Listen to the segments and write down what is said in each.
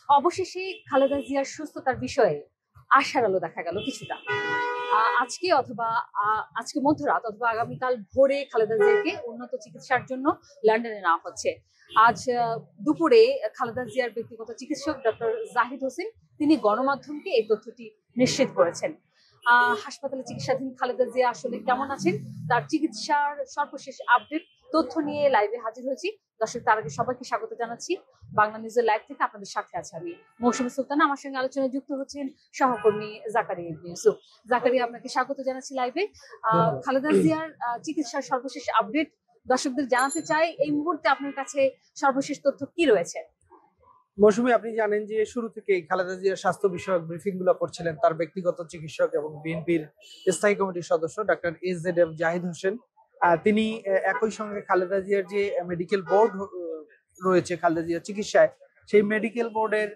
অবশেষে খালেদা জিয়ার সুস্থতার বিষয়ে আশার আলো দেখা গেল কিছুটা। আজকে অথবা আজকে মধ্যরাত অথবা আগামীকাল ভোরে খালেদা জিয়াকে উন্নত চিকিৎসার জন্য লন্ডনে নেওয়া হচ্ছে। আজ দুপুরে খালেদা জিয়ার ব্যক্তিগত চিকিৎসক ডক্টর জাহিদ হোসেন তিনি গণমাধ্যমকে এই তথ্যটি নিশ্চিত করেছেন। হাসপাতালে চিকিৎসাধীন খালেদা জিয়া আসলে কেমন আছেন, তার চিকিৎসার সর্বশেষ আপডেট তথ্য নিয়ে লাইভে হাজির হয়েছি। দর্শক, তার আগে সবাইকে স্বাগত জানাচ্ছি। বাংলা নিউজের লাইভ থেকে আপনাদের সাথে আছে আমি মৌসুমী সুলতানা। আমার সঙ্গে আলোচনায় যুক্ত হচ্ছেন সহকর্মী জাকারিয়া ইবনে ইউসুফ। জাকারিয়া, আপনাকে স্বাগত জানাচ্ছি লাইভে। খালেদা জিয়ার চিকিৎসার সর্বশেষ আপডেট দর্শকদের জানাতে চাই, এই মুহূর্তে আপনার কাছে সর্বশেষ তথ্য কি রয়েছে? মৌসুমী, আপনি জানেন যে শুরু থেকেই খালেদা জিয়ার স্বাস্থ্য বিষয়ক ব্রিফিং গুলো করছিলেন তার ব্যক্তিগত চিকিৎসক এবং বিএনপির স্থায়ী কমিটির সদস্য ডক্টর এজেডএম জাহিদ হোসেন। তিনি একই সঙ্গে খালেদা জিয়ার যে মেডিকেল বোর্ড রয়েছে খালেদা জিয়ার চিকিৎসায়, সেই মেডিকেল বোর্ডের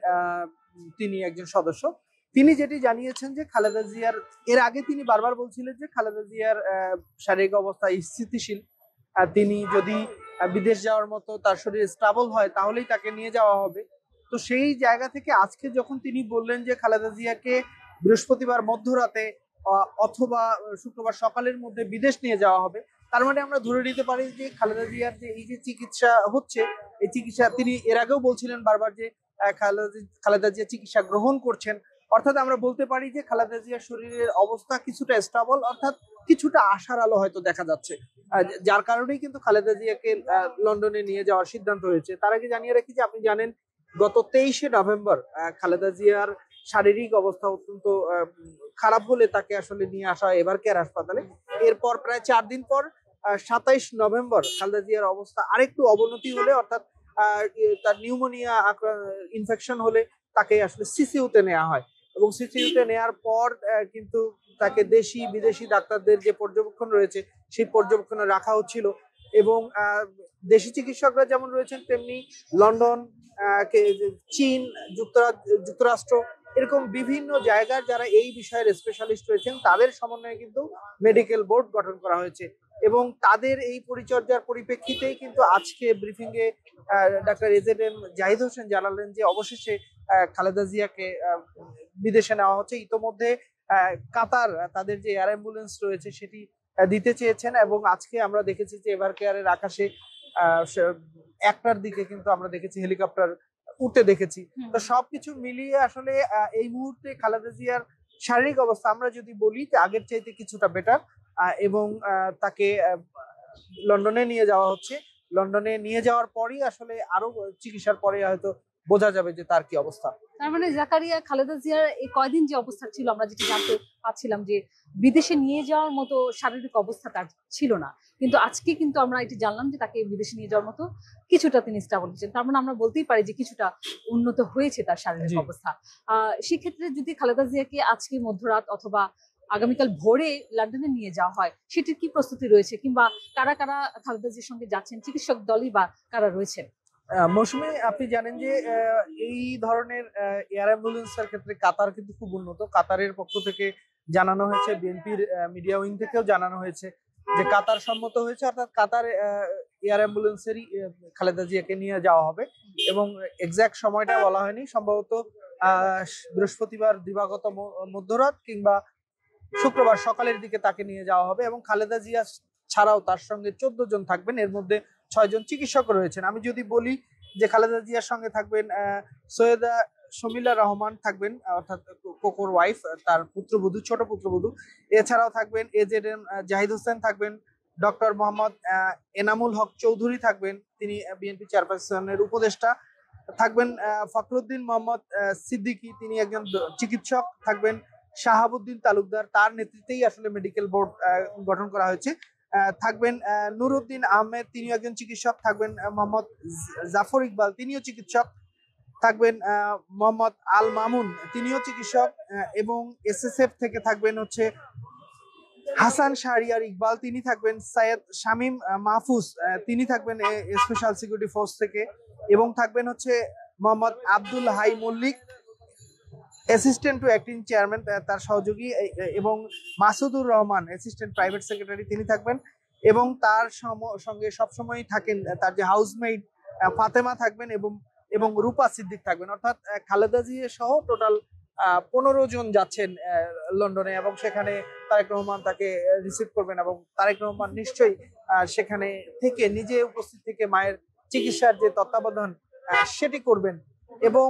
তিনি একজন সদস্য। তিনি যেটি জানিয়েছেন যে খালেদা জিয়ার এর আগে তিনি বারবার বলছিলেন যে খালেদা জিয়ার শারীরিক অবস্থা স্থিতিশীল। তিনি যদি বিদেশ যাওয়ার মতো তার শরীর স্টেবল হয় তাহলেই তাকে নিয়ে যাওয়া হবে। তো সেই জায়গা থেকে আজকে যখন তিনি বললেন যে খালেদা জিয়াকে বৃহস্পতিবার মধ্যরাতে অথবা শুক্রবার সকালের মধ্যে বিদেশ নিয়ে যাওয়া হবে, তার মানে আমরা ধরে নিতে পারি যে খালেদা জিয়ার যে এই যে চিকিৎসা হচ্ছে, এই চিকিৎসা তিনি এর আগেও বলছিলেন বারবার যে খালেদা জিয়া চিকিৎসা গ্রহণ করছেন। অর্থাৎ আমরা বলতে পারি যে খালেদা জিয়ার শরীরের অবস্থা কিছুটা স্টেবল, অর্থাৎ কিছুটা আশার আলো হয়তো দেখা যাচ্ছে, যার কারণেই কিন্তু খালেদা জিয়াকে লন্ডনে নিয়ে যাওয়ার সিদ্ধান্ত হয়েছে। তার আগে জানিয়ে রাখি যে আপনি জানেন গত 23শে নভেম্বর খালেদা জিয়ার শারীরিক অবস্থা অত্যন্ত খারাপ হলে তাকে আসলে নিয়ে আসা হয় এভার কেয়ার হাসপাতালে। এরপর প্রায় 4 দিন পর 27 নভেম্বর খালেদা জিয়ার অবস্থা আরেকটু অবনতি হলে, অর্থাৎ তার নিউমোনিয়া ইনফেকশন হলে তাকে আসলে সিসিইউতে নেওয়া হয় এবং সিসিইউতে নেওয়ার পর কিন্তু তাকে দেশি বিদেশি ডাক্তারদের যে পর্যবেক্ষণ রয়েছে সেই পর্যবেক্ষণে রাখা হচ্ছিল। এবং দেশি চিকিৎসকরা যেমন রয়েছেন তেমনি লন্ডন, চীন, যুক্তরাষ্ট্র এরকম বিভিন্ন জায়গার যারা এই বিষয়ের স্পেশালিস্ট রয়েছেন তাদের সমন্বয়ে কিন্তু মেডিকেল বোর্ড গঠন করা হয়েছে এবং তাদের এই পরিচর্যার পরিপ্রেক্ষিতেই কিন্তু আজকে ব্রিফিং এ ডাক্তার এজেডএম জাহিদ হোসেন জানালেন যে অবশেষে খালেদা জিয়াকে বিদেশে নেওয়া হচ্ছে। ইতোমধ্যে কাতার তাদের যে এয়ার অ্যাম্বুলেন্স রয়েছে সেটি দিতে চেয়েছেন এবং আজকে আমরা দেখেছি যে এভার কেয়ারের আকাশে 1টার দিকে কিন্তু আমরা দেখেছি হেলিকপ্টার উঠতে দেখেছি। তো সবকিছু মিলিয়ে আসলে এই মুহূর্তে খালেদা জিয়ার শারীরিক অবস্থা আমরা যদি বলি যে আগের চাইতে কিছুটা বেটার এবং তাকে লন্ডনে নিয়ে যাওয়া হচ্ছে। লন্ডনে নিয়ে যাওয়ার পরই আসলে আরো চিকিৎসার পরে হয়তো বোঝা যাবে যে তার কি অবস্থা। তার মানে জাকারিয়া, খালেদা জিয়ার এই কয়দিন যে অবস্থা ছিল আমরা যেটা জানতে পাচ্ছিলাম যে বিদেশে নিয়ে যাওয়ার মতো শারীরিক অবস্থা তার ছিল না, কিন্তু আজকে কিন্তু আমরা এটি জানলাম যে তাকে বিদেশে নিয়ে যাওয়ার মতো কিছুটা তিনি স্টেবল হয়েছেন। তার মানে আমরা বলতেই পারি যে কিছুটা উন্নত হয়েছে তার শারীরিক অবস্থা। সেক্ষেত্রে যদি খালেদা জিয়াকে আজকে মধ্যরাত অথবা আগামীকাল ভোরে লন্ডনে নিয়ে যাওয়া হয়, সেটির কি প্রস্তুতি রয়েছে, কিংবা কারা কারা খালেদা জিয়ার সঙ্গে যাচ্ছেন, চিকিৎসক দলই বা কারা রয়েছেন? মৌসুমী, আপনি জানেন যে এই ধরনের এয়ার অ্যাম্বুলেন্সের ক্ষেত্রে কাতার কিন্তু খুব উন্নত। কাতারের পক্ষ থেকে জানানো হয়েছে, বিএনপির মিডিয়া উইং থেকেও জানানো হয়েছে যে কাতার সম্মত হয়েছে, অর্থাৎ কাতার এয়ার অ্যাম্বুলেন্সেরই খালেদা জিয়াকে নিয়ে যাওয়া হবে এবং এক্সাক্ট সময়টা বলা হয়নি, সম্ভবত বৃহস্পতিবার দিবাগত মধ্যরাত কিংবা শুক্রবার সকালের দিকে তাকে নিয়ে যাওয়া হবে এবং খালেদা জিয়া ছাড়াও তার সঙ্গে 14 জন থাকবেন, এর মধ্যে 6 জন চিকিৎসক রয়েছেন। আমি যদি বলি যে খালেদা জিয়ার সঙ্গে থাকবেন সৈয়দা শমিলা রহমান থাকবেন, অর্থাৎ কোকোর ওয়াইফ, তার পুত্রবধূ, ছোট পুত্রবধূ। এছাড়াও থাকবেন এজেডএম জাহিদ হোসেন থাকবেন, ডক্টর মোহাম্মদ এনামুল হক চৌধুরী থাকবেন, তিনি বিএনপি চেয়ারপারসনের উপদেষ্টা থাকবেন, ফখরুদ্দিন মোহাম্মদ সিদ্দিকী, তিনি একজন চিকিৎসক থাকবেন, শাহাবুদ্দিন তালুকদার, তার নেতৃত্বেই আসলে মেডিকেল বোর্ড গঠন করা হয়েছে। থাকবেন নুরুদ্দিন আহমেদ, তিনি একজন চিকিৎসক, থাকবেন মোহাম্মদ জাফর ইকবাল, তিনিও চিকিৎসক, থাকবেন মোহাম্মদ আল মামুন, তিনিও চিকিৎসক, এবং এসএসএফ থেকে থাকবেন হচ্ছে হাসান শাহরিয়ার ইকবাল, তিনি থাকবেন, সৈয়দ শামীম মাহফুজ, তিনি থাকবেন স্পেশাল সিকিউরিটি ফোর্স থেকে, এবং থাকবেন হচ্ছে Mohammad Abdul Hai Mallick, assistant to acting chairman, তার সহযোগী, এবং Masudur Rahman, assistant private secretary, তিনি থাকবেন এবং তার সঙ্গে সবসময় থাকেন তার যে হাউসমেট ফাতেমা থাকবেন, এবং এবং রূপা সিদ্দিক থাকবেন, অর্থাৎ খালেদা জিয়া সহ টোটাল 15 জন যাচ্ছেন লন্ডনে, এবং সেখানে তারেক রহমান তাকে রিসিভ করবেন এবং তারেক রহমান নিশ্চয়ই সেখানে থেকে নিজে উপস্থিত থেকে মায়ের চিকিৎসার যে তত্ত্বাবধান সেটি করবেন। এবং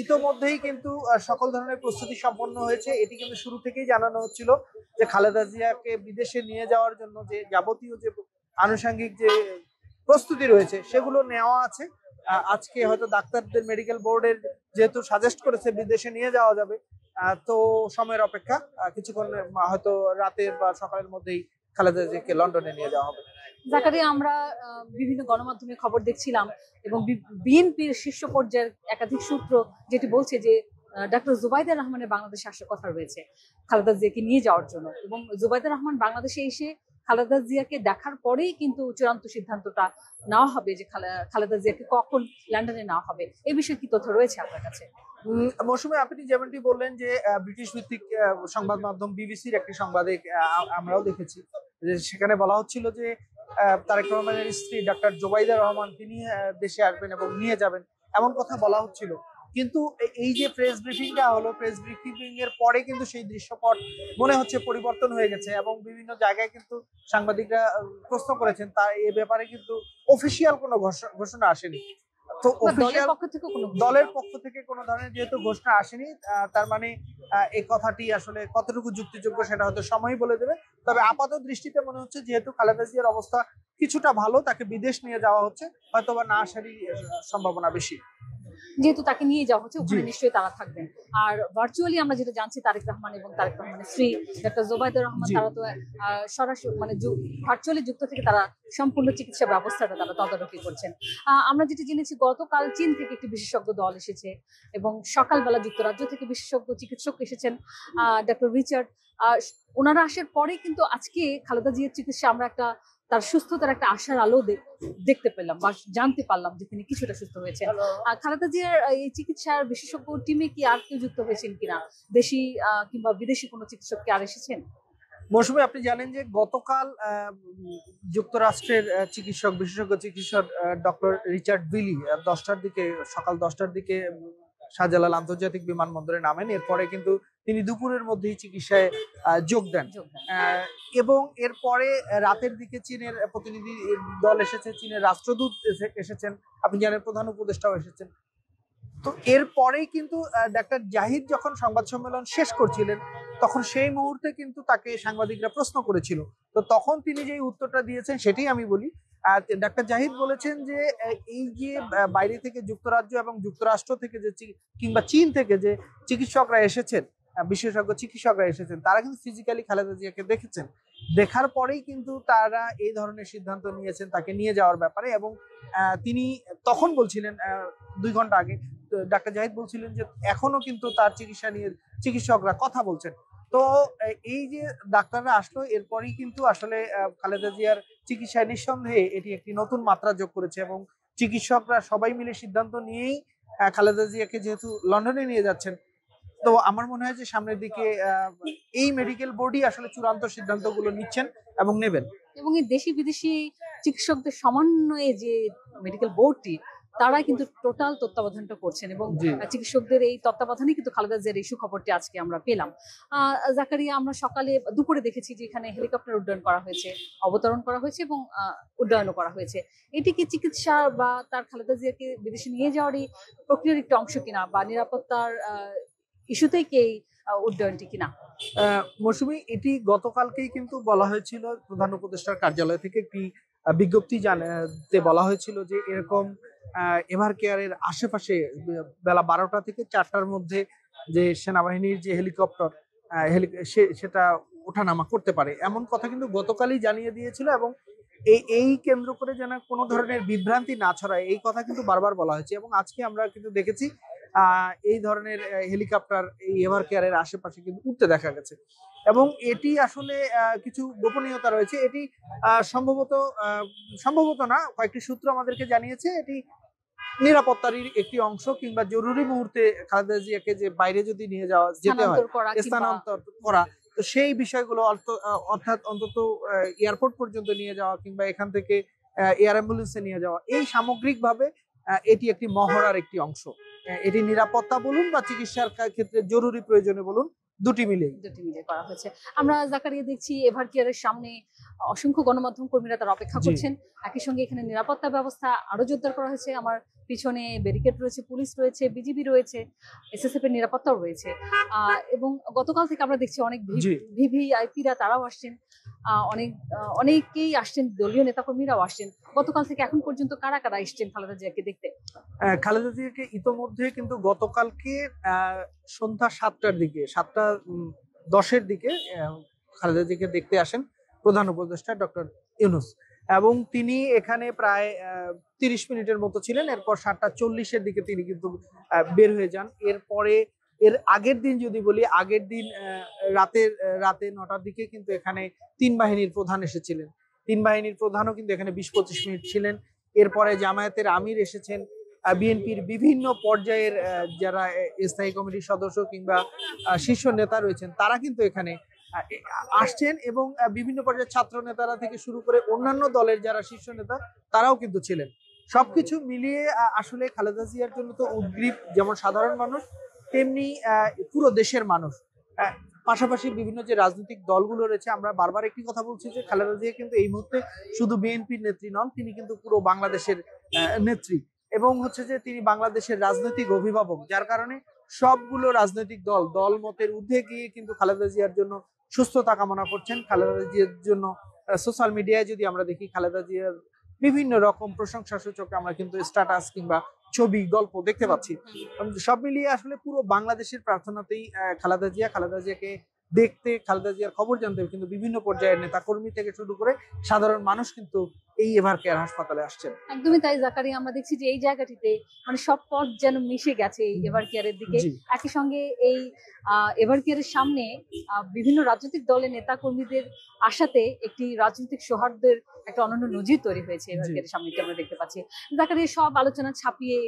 ইতোমধ্যেই কিন্তু সকল ধরনের প্রস্তুতি সম্পন্ন হয়েছে। এটি কিন্তু শুরু থেকেই জানানো হচ্ছিল যে খালেদা জিয়াকে বিদেশে নিয়ে যাওয়ার জন্য যে যাবতীয় যে আনুষঙ্গিক যে প্রস্তুতি রয়েছে সেগুলো নেওয়া আছে। আজকে হয়তো ডাক্তারদের মেডিকেল বোর্ডের যেহেতু সাজেস্ট করেছে বিদেশে নিয়ে যাওয়া যাবে, তো সময়ের অপেক্ষা, কিছুক্ষণ হয়তো রাতের বা সকালের মধ্যেই খালেদা জিয়াকে লন্ডনে নিয়ে যাওয়া হবে। জাকারিয়া, আমরা বিভিন্ন গণমাধ্যমে খবর দেখছিলাম এবং বিএনপির শীর্ষ পর্যায়ের একাধিক সূত্র যেটি বলছে যে ডক্টর জুবাইদা রহমানের বাংলাদেশে আসার কথা রয়েছে খালেদা জিয়াকে নিয়ে যাওয়ার জন্য, এবং জুবাইদা রহমান বাংলাদেশে এসে খালেদা জিয়াকে দেখার পরেই কিন্তু চূড়ান্ত সিদ্ধান্তটা নেওয়া হবে যে খালেদা জিয়াকে কখন লন্ডনে নেওয়া হবে। এই বিষয়ে কি তথ্য রয়েছে আপনার কাছে? মৌসুমী, আপনি যেমনটি বললেন যে ব্রিটিশ ভিত্তিক সংবাদ মাধ্যম বিবিসির একটি সংবাদে আমরাও দেখেছি যে সেখানে বলা হচ্ছিল যে তারেক রহমানের স্ত্রী ডাক্তার জুবাইদা রহমান তিনি দেশে আসবেন এবং নিয়ে যাবেন, এমন কথা বলা হচ্ছিল। কিন্তু এই যে প্রেস ব্রিফিংটা হলো, প্রেস ব্রিফিং এর পরে কিন্তু সেই দৃশ্যপট মনে হচ্ছে পরিবর্তন হয়ে গেছে, এবং বিভিন্ন জায়গায় কিন্তু সাংবাদিকরা প্রশ্ন করেছেন তার এ ব্যাপারে কিন্তু অফিসিয়াল কোনো ঘোষণা আসেনি। তো দলের পক্ষ থেকে কোনো ধরনের যেহেতু ঘোষণা আসেনি, তার মানে এই কথাটি আসলে কতটুকু যুক্তিযোগ্য সেটা হয়তো সময় বলে দেবে। তবে আপাত দৃষ্টিতে মনে হচ্ছে যেহেতু খালেদা জিয়ার অবস্থা কিছুটা ভালো, তাকে বিদেশ নিয়ে যাওয়া হচ্ছে, হয়তোবা না আসারই সম্ভাবনা বেশি। যেহেতু তাকে নিয়ে যাওয়া হচ্ছে ওখানে নিশ্চয়ই তারা থাকবেন। আর ভার্চুয়ালি আমরা যেটা জানছি তারেক রহমান এবং তারেক রহমানের স্ত্রী ডক্টর জুবাইদা রহমান তারা তো সরাসরি মানে ভার্চুয়ালি যুক্ত থেকে তারা সম্পূর্ণ চিকিৎসা ব্যবস্থাটা তারা তদারকি করছেন। আমরা যেটা জেনেছি গতকাল চীন থেকে একটি বিশেষজ্ঞ দল এসেছে এবং সকালবেলা যুক্তরাজ্য থেকে বিশেষজ্ঞ চিকিৎসক এসেছেন, ডক্টর রিচার্ড। ওনারা আসার পরে কিন্তু আজকে খালেদা জিয়ার চিকিৎসা আমরা একটা তার সুস্থতার একটা আশার আলো দেখতে পেলাম বা জানতে পারলাম যে তিনি কিছুটা সুস্থ হয়েছেন। খালেদা জিয়ার এই চিকিৎসার বিশেষজ্ঞ টিমে কি আর কেউ যুক্ত হয়েছেন কিনা, দেশি কিংবা বিদেশি কোনো চিকিৎসক কি আর এসেছেন? মৌসুমী, আপনি জানেন যে গতকাল যুক্তরাষ্ট্রের চিকিৎসক বিশেষজ্ঞ চিকিৎসক ডক্টর রিচার্ড বিলি সকাল 10টার দিকে শাহজালাল আন্তর্জাতিক বিমানবন্দরে নামেন। এরপরে কিন্তু তিনি দুপুরের মধ্যেই চিকিৎসায় যোগ দেন, এবং এরপরে রাতের দিকে চীনের প্রতিনিধি দল এসেছে, চীনের রাষ্ট্রদূত এসেছেন, আপনি জানেন প্রধান উপদেষ্টাও এসেছেন। তো এরপরেই কিন্তু ডাক্তার জাহিদ যখন সংবাদ সম্মেলন শেষ করছিলেন তখন সেই মুহূর্তে কিন্তু তাকে সাংবাদিকরা প্রশ্ন করেছিল। তো তখন তিনি যে উত্তরটা দিয়েছেন সেটাই আমি বলি। ডাক্তার জাহিদ বলেছেন যে এই যে বাইরে থেকে যুক্তরাজ্য এবং যুক্তরাষ্ট্র থেকে যে কিংবা চীন থেকে যে চিকিৎসকরা এসেছেন, বিশেষজ্ঞ চিকিৎসকরা এসেছেন, তারা কিন্তু ফিজিক্যালি খালেদা জিয়াকে দেখেছেন। দেখার পরেই কিন্তু তারা এই ধরনের সিদ্ধান্ত নিয়েছেন তাকে নিয়ে যাওয়ার ব্যাপারে। এবং তিনি তখন বলছিলেন 2 ঘন্টা আগে ডাক্তার জাহিদ বলছিলেন যে এখনো কিন্তু তার চিকিৎসা নিয়ে চিকিৎসকরা কথা বলছেন। তো এই যে ডাক্তাররা আসলো এরপরই কিন্তু আসলে খালেদা জিয়ার চিকিৎসায় নিঃসন্দেহে এটি একটি নতুন মাত্রা যোগ করেছে, এবং চিকিৎসকরা সবাই মিলে সিদ্ধান্ত নিয়েই খালেদা জিয়াকে যেহেতু লন্ডনে নিয়ে যাচ্ছেন, তো আমার মনে হয় যে সামনের দিকে এই মেডিকেল বোর্ডই আসলে চূড়ান্ত সিদ্ধান্তগুলো নিচ্ছেন এবং নেবেন। এবং এই দেশি বিদেশি চিকিৎসকদের সমন্বয়ে যে মেডিকেল বোর্ডটি তারা কিন্তু টোটাল তত্ত্বাবধানটা করছেন, এবং চিকিৎসকদের এই তত্ত্বাবধানে কিন্তু খালেদা জিয়ার এই সুখবরটি আজকে আমরা পেলাম। জাকারিয়া, আমরা দুপুরে দেখেছি যে এখানে হেলিকপ্টার উড্ডয়ন করা হয়েছে, অবতরণ করা হয়েছে এবং উড্ডয়নও করা হয়েছে। এটি কি চিকিৎসা বা তার খালেদা জিয়াকে বিদেশে নিয়ে যাওয়ারই প্রক্রিয়ার একটি অংশ কিনা, বা নিরাপত্তার ইস্যুতেই কি এই উড্ডয়নটি কিনা? মৌসুমী, এটি গতকালকেই কিন্তু বলা হয়েছিল, প্রধান উপদেষ্টার কার্যালয় থেকে একটি বিজ্ঞপ্তি জানাতে বলা হয়েছিল যে এরকম এভার কেয়ারের আশেপাশে বেলা 12টা থেকে 4টার মধ্যে যে সেনাবাহিনীর যে হেলিকপ্টার সেটা ওঠানামা করতে পারে, এমন কথা কিন্তু গতকালই জানিয়ে দিয়েছিল। এবং এই কেন্দ্র করে যেন কোনো ধরনের বিভ্রান্তি না ছড়ায় এই কথা কিন্তু বারবার বলা হয়েছে। এবং আজকে আমরা কিন্তু দেখেছি এই ধরনের হেলিকপ্টার এই এভার কেয়ারের আশেপাশে কিন্তু উঠতে দেখা গেছে, এবং এটি আসলে কিছু গোপনীয়তা রয়েছে। এটি সম্ভবত না, কয়েকটি সূত্র আমাদেরকে জানিয়েছে এটি নিরাপত্তারই একটি অংশ, কিংবা জরুরি মুহূর্তে খালেদা জিয়াকে যে বাইরে যদি নিয়ে যেতে হয় স্থানান্তর করা, তো সেই বিষয়গুলো অর্থাৎ অন্তত এয়ারপোর্ট পর্যন্ত নিয়ে যাওয়া কিংবা এখান থেকে এয়ার অ্যাম্বুলেন্সে নিয়ে যাওয়া, এই সামগ্রিকভাবে এটি একটি মহড়ার একটি অংশ। এটি নিরাপত্তা বলুন বা চিকিৎসার ক্ষেত্রে জরুরি প্রয়োজনে বলুন, দুটি মিলে করা হয়েছে। আমরা জাকারিয়া দেখছি এভার কেয়ারের সামনে অসংখ্য গণমাধ্যম কর্মীরা তার অপেক্ষা করছেন। একই সঙ্গে এখানে নিরাপত্তা ব্যবস্থা আরো জোরদার করা হয়েছে। আমার পিছনে ব্যারিকেড রয়েছে, পুলিশ রয়েছে, বিজিবি রয়েছে, এসএসএফ এর নিরাপত্তাও রয়েছে। এবং গতকাল থেকে আমরা দেখছি অনেক ভিভিআইপিরা তারাও আসছেন, অনেকেই আসছেন, দলীয় নেতাকর্মীরাও আসছেন। গতকাল থেকে এখন পর্যন্ত কারা কারা এসছেন খালেদা জিয়াকে দেখতে? খালেদা জিয়াকে ইতোমধ্যে কিন্তু গতকালকে সন্ধ্যা 7টার দিকে, 7টা 10-এর দিকে খালেদা জিয়াকে দেখতে আসেন প্রধান উপদেষ্টা ডক্টর ইউনূস, এবং তিনি এখানে প্রায় 30 মিনিটের মতো ছিলেন। এরপর 7টা 40-এর দিকে তিনি কিন্তু বের হয়ে যান। এরপরে এর আগের দিন যদি বলি, আগের দিন রাতে 9টার দিকে কিন্তু এখানে 3 বাহিনীর প্রধান এসেছিলেন। 3 বাহিনীর প্রধানও কিন্তু এখানে 20-25 মিনিট ছিলেন। এরপরে জামায়াতের আমির এসেছেন, বিএনপির বিভিন্ন পর্যায়ের যারা স্থায়ী কমিটির সদস্য কিংবা শীর্ষ নেতা রয়েছেন তারা কিন্তু এখানে আসছেন, এবং বিভিন্ন পর্যায়ের ছাত্র নেতারা থেকে শুরু করে অন্যান্য দলের যারা শীর্ষ নেতা তারাও কিন্তু ছিলেন। সবকিছু মিলিয়ে আসলে খালেদা জিয়ার জন্য তো উদ্গ্রীব যেমন সাধারণ মানুষ, তেমনি পুরো দেশের মানুষ। পাশাপাশি বিভিন্ন যে রাজনৈতিক দলগুলো রয়েছে, আমরা বারবার একটি কথা বলছি যে খালেদা জিয়া কিন্তু এই মুহূর্তে শুধু বিএনপির নেত্রী নন, তিনি কিন্তু পুরো বাংলাদেশের নেত্রী, এবং হচ্ছে যে তিনি বাংলাদেশের রাজনৈতিক অভিভাবক, যার কারণে সবগুলো রাজনৈতিক দল মতের ঊর্ধ্বে গিয়ে কিন্তু খালেদা জিয়ার জন্য সুস্থতা কামনা করছেন। খালেদা জিয়ার জন্য সোশ্যাল মিডিয়ায় যদি আমরা দেখি, খালেদা জিয়ার বিভিন্ন রকম প্রশংসা সূচক আমরা কিন্তু স্ট্যাটাস কিংবা ছবি, গল্প দেখতে পাচ্ছি। সব মিলিয়ে আসলে পুরো বাংলাদেশের প্রার্থনাতেই খালেদা জিয়াকে দেখতে, খালেদা জিয়ার খবর জানতে কিন্তু বিভিন্ন পর্যায়ের নেতা কর্মী থেকে শুরু করে সাধারণ মানুষ কিন্তু এই এভার কেয়ার হাসপাতালে আসছেন। একদমই তাই জাকারিয়া, আমরা দেখছি যে এই জায়গাটিতে মানে সব পথ যেন মিশে গেছে এই এভার কেয়ারের দিকে। একই সঙ্গে এই এভার কেয়ারের সামনে বিভিন্ন রাজনৈতিক দলের নেতা কর্মীদের আসাতে একটি রাজনৈতিক সৌহার্দ্যের একটা অনন্য নজির তৈরি হয়েছে এভার কেয়ারের সামনে, আমরা দেখতে পাচ্ছি। জাকারিয়া, সব আলোচনা ছাপিয়ে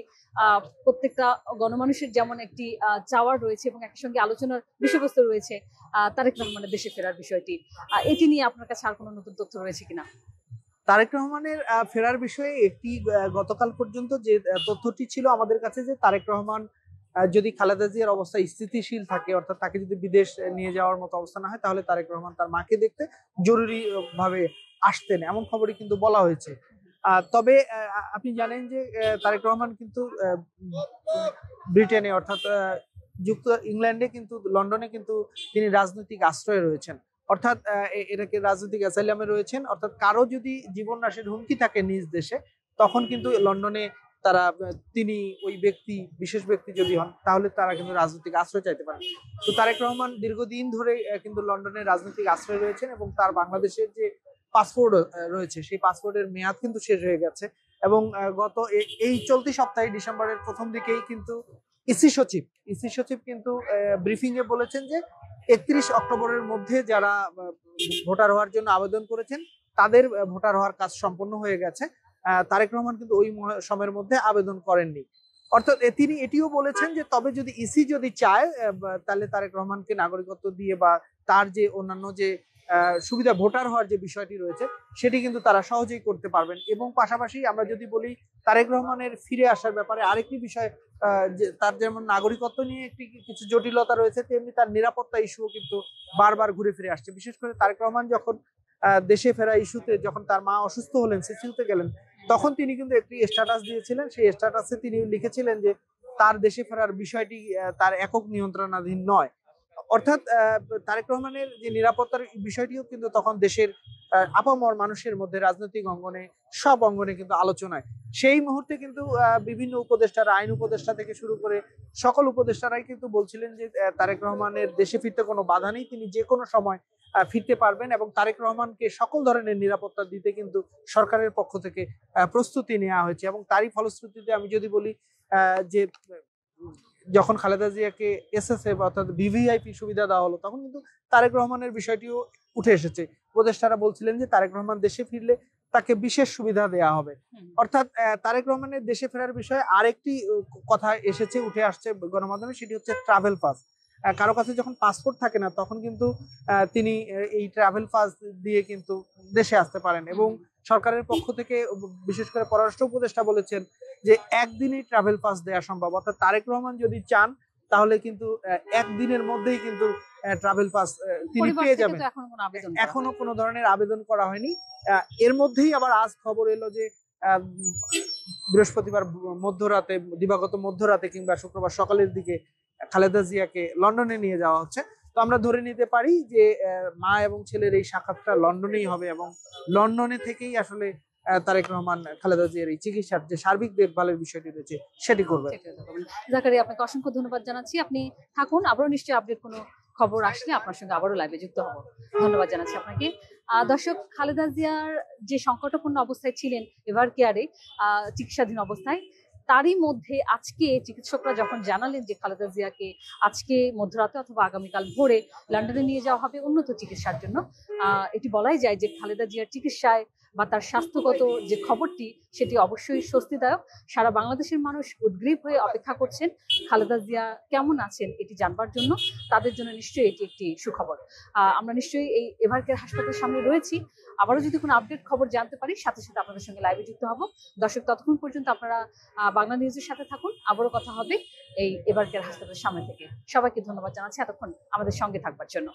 প্রত্যেকটা গণমানুষের যেমন একটি চাওয়ার রয়েছে এবং একই সঙ্গে আলোচনার বিষয়বস্তু রয়েছে তারেক রহমানের দেশে ফেরার বিষয়টি, এটি নিয়ে আপনার কাছে আর কোনো নতুন তথ্য রয়েছে কিনা? তারেক রহমানের ফেরার বিষয়ে একটি গতকাল পর্যন্ত যে তথ্যটি ছিল আমাদের কাছে, যে তারেক রহমান যদি খালেদা জিয়ার অবস্থা স্থিতিশীল থাকে, অর্থাৎ তাকে যদি বিদেশ নিয়ে যাওয়ার মতো অবস্থা না হয়, তাহলে তারেক রহমান তার মাকে দেখতে জরুরি ভাবে আসতেন, এমন খবরই কিন্তু বলা হয়েছে। তবে আপনি জানেন যে তারেক রহমান কিন্তু ব্রিটেনে, অর্থাৎ ইংল্যান্ডে কিন্তু, লন্ডনে কিন্তু তিনি রাজনৈতিক আশ্রয়ে রয়েছেন, অর্থাৎ এটাকে রাজনৈতিক অ্যাসাইলামে রয়েছেন। অর্থাৎ কারো যদি জীবন নাশের হুমকি থাকে নিজ দেশে, তখন কিন্তু লন্ডনে তিনি ওই বিশেষ ব্যক্তি যদি হন, তাহলে তারা কিন্তু রাজনৈতিক আশ্রয় চাইতে পারেন। তো তারেক রহমান দীর্ঘদিন ধরে কিন্তু লন্ডনে রাজনৈতিক আশ্রয় রয়েছেন, এবং তার বাংলাদেশের যে পাসপোর্ট রয়েছে সেই পাসপোর্টের মেয়াদ কিন্তু শেষ হয়ে গেছে। এবং গত এই চলতি সপ্তাহে ডিসেম্বরের প্রথম দিকেই কিন্তু ইসি সচিব কিন্তু ব্রিফিং এ বলেছেন যে 31 অক্টোবরের মধ্যে যারা ভোটার হওয়ার জন্য আবেদন করেছেন তাদের ভোটার হওয়ার কাজ সম্পন্ন হয়ে গেছে। তারেক রহমান কিন্তু ওই সময়ের মধ্যে আবেদন করেননি। অর্থাৎ তিনি এটিও বলেছেন যে তবে যদি ইসি যদি চায়, তাহলে তারেক রহমানকে নাগরিকত্ব দিয়ে বা তার যে অন্যান্য যে সুবিধা, ভোটার হওয়ার যে বিষয়টি রয়েছে সেটি কিন্তু তারা সহজেই করতে পারবেন। এবং পাশাপাশি আমরা যদি বলি তারেক রহমানের ফিরে আসার ব্যাপারে আরেকটি বিষয়, তার যেমন নাগরিকত্ব নিয়ে কিছু জটিলতা রয়েছে, তেমনি তার নিরাপত্তা ইস্যুও কিন্তু বারবার ঘুরে ফিরে আসছে। বিশেষ করে তারেক রহমান যখন দেশে ফেরা ইস্যুতে, যখন তার মা অসুস্থ হলেন, সিসিউতে গেলেন, তখন তিনি কিন্তু একটি স্ট্যাটাস দিয়েছিলেন। সেই স্ট্যাটাসে তিনি লিখেছিলেন যে তার দেশে ফেরার বিষয়টি তার একক নিয়ন্ত্রণাধীন নয়। অর্থাৎ তারেক রহমানের যে নিরাপত্তার বিষয়টিও কিন্তু তখন দেশের আপামর মানুষের মধ্যে, রাজনৈতিক অঙ্গনে, সব অঙ্গনে কিন্তু আলোচনায়। সেই মুহূর্তে কিন্তু বিভিন্ন উপদেষ্টারা, আইন উপদেষ্টা থেকে শুরু করে সকল উপদেষ্টারাই কিন্তু বলছিলেন যে তারেক রহমানের দেশে ফিরতে কোনো বাধা নেই, তিনি যে কোনো সময় ফিরতে পারবেন, এবং তারেক রহমানকে সকল ধরনের নিরাপত্তা দিতে কিন্তু সরকারের পক্ষ থেকে প্রস্তুতি নেওয়া হয়েছে। এবং তারই ফলশ্রুতিতে আমি যদি বলি যে যখন খালেদা জিয়াকে এসএসএফ অর্থাৎ ভিভিআইপি সুবিধা দেওয়া হলো, তখন কিন্তু তারেক রহমানের বিষয়টিও উঠে এসেছে। উপদেষ্টারা বলছিলেন যে তারেক রহমান দেশে ফিরলে তাকে বিশেষ সুবিধা দেওয়া হবে। অর্থাৎ তারেক রহমানের দেশে ফেরার বিষয়ে আরেকটি কথা এসেছে, উঠে আসছে গণমাধ্যমে, সেটি হচ্ছে ট্রাভেল পাস। কারো কাছে যখন পাসপোর্ট থাকে না, তখন কিন্তু তিনি এই ট্রাভেল পাস দিয়ে কিন্তু দেশে আসতে পারেন। এবং সরকারের পক্ষ থেকে বিশেষ করে পররাষ্ট্র উপদেষ্টা বলেছেন যে একদিনই ট্রাভেল পাস দেওয়া সম্ভব, অর্থাৎ তারেক রহমান যদি চান তাহলে কিন্তু একদিনের মধ্যেই কিন্তু ট্রাভেল পাস তিনি পরিবার পেয়ে থেকে যাবেন। তো এখনো কোনো আবেদন করা এখনো হয়নি। কোনো ধরনের আবেদন করা হয়নি। এর মধ্যেই আবার আজ খবর এলো যে আহ, বৃহস্পতিবার মধ্যরাতে, দিবাগত মধ্যরাতে কিংবা শুক্রবার সকালের দিকে খালেদা জিয়াকে লন্ডনে নিয়ে যাওয়া হচ্ছে। তো আমরা ধরে নিতে পারি যে মা এবং ছেলের এই সাক্ষাৎটা লন্ডনেই হবে এবং লন্ডনে থেকেই আসলে তারেক রহমান খালেদা জিয়ার এই চিকিৎসার যে সার্বিক দেখভালের বিষয়টি রয়েছে সেটি করবেন। সেটাই তো বলবেন। জাকারিয়া, আপনাকে অসংখ্য ধন্যবাদ জানাচ্ছি। আপনি থাকুন, আবারও নিশ্চয়ই আপডেট কোনো খবর আসলে আপনার সঙ্গে আবারও লাইভে যুক্ত হব। ধন্যবাদ জানাচ্ছি আপনাকে। দর্শক, খালেদা জিয়ার যে সংকটাপন্ন অবস্থায় ছিলেন এভার কেয়ারে চিকিৎসাধীন অবস্থায়, তারই মধ্যে আজকে চিকিৎসকরা যখন জানালেন যে খালেদা জিয়াকে আজকে মধ্যরাতে অথবা আগামীকাল ভোরে লন্ডনে নিয়ে যাওয়া হবে উন্নত চিকিৎসার জন্য, এটি বলাই যায় যে খালেদা জিয়ার চিকিৎসায় বা তার স্বাস্থ্যগত যে খবরটি সেটি অবশ্যই স্বস্তিদায়ক। সারা বাংলাদেশের মানুষ উদ্গ্রীব হয়ে অপেক্ষা করছেন খালেদা জিয়া কেমন আছেন এটি জানবার জন্য। তাদের জন্য নিশ্চয়ই এটি একটি সুখবর। আমরা নিশ্চয়ই এই এভারকেয়ার হাসপাতালের সামনে রয়েছি। আবারও যদি কোনো আপডেট খবর জানতে পারি সাথে সাথে আপনাদের সঙ্গে লাইভে যুক্ত হব। দর্শক, ততক্ষণ পর্যন্ত আপনারা বাংলা নিউজের সাথে থাকুন। আবারও কথা হবে এই এভারকেয়ার হাসপাতালের সামনে থেকে। সবাইকে ধন্যবাদ জানাচ্ছি এতক্ষণ আমাদের সঙ্গে থাকবার জন্য।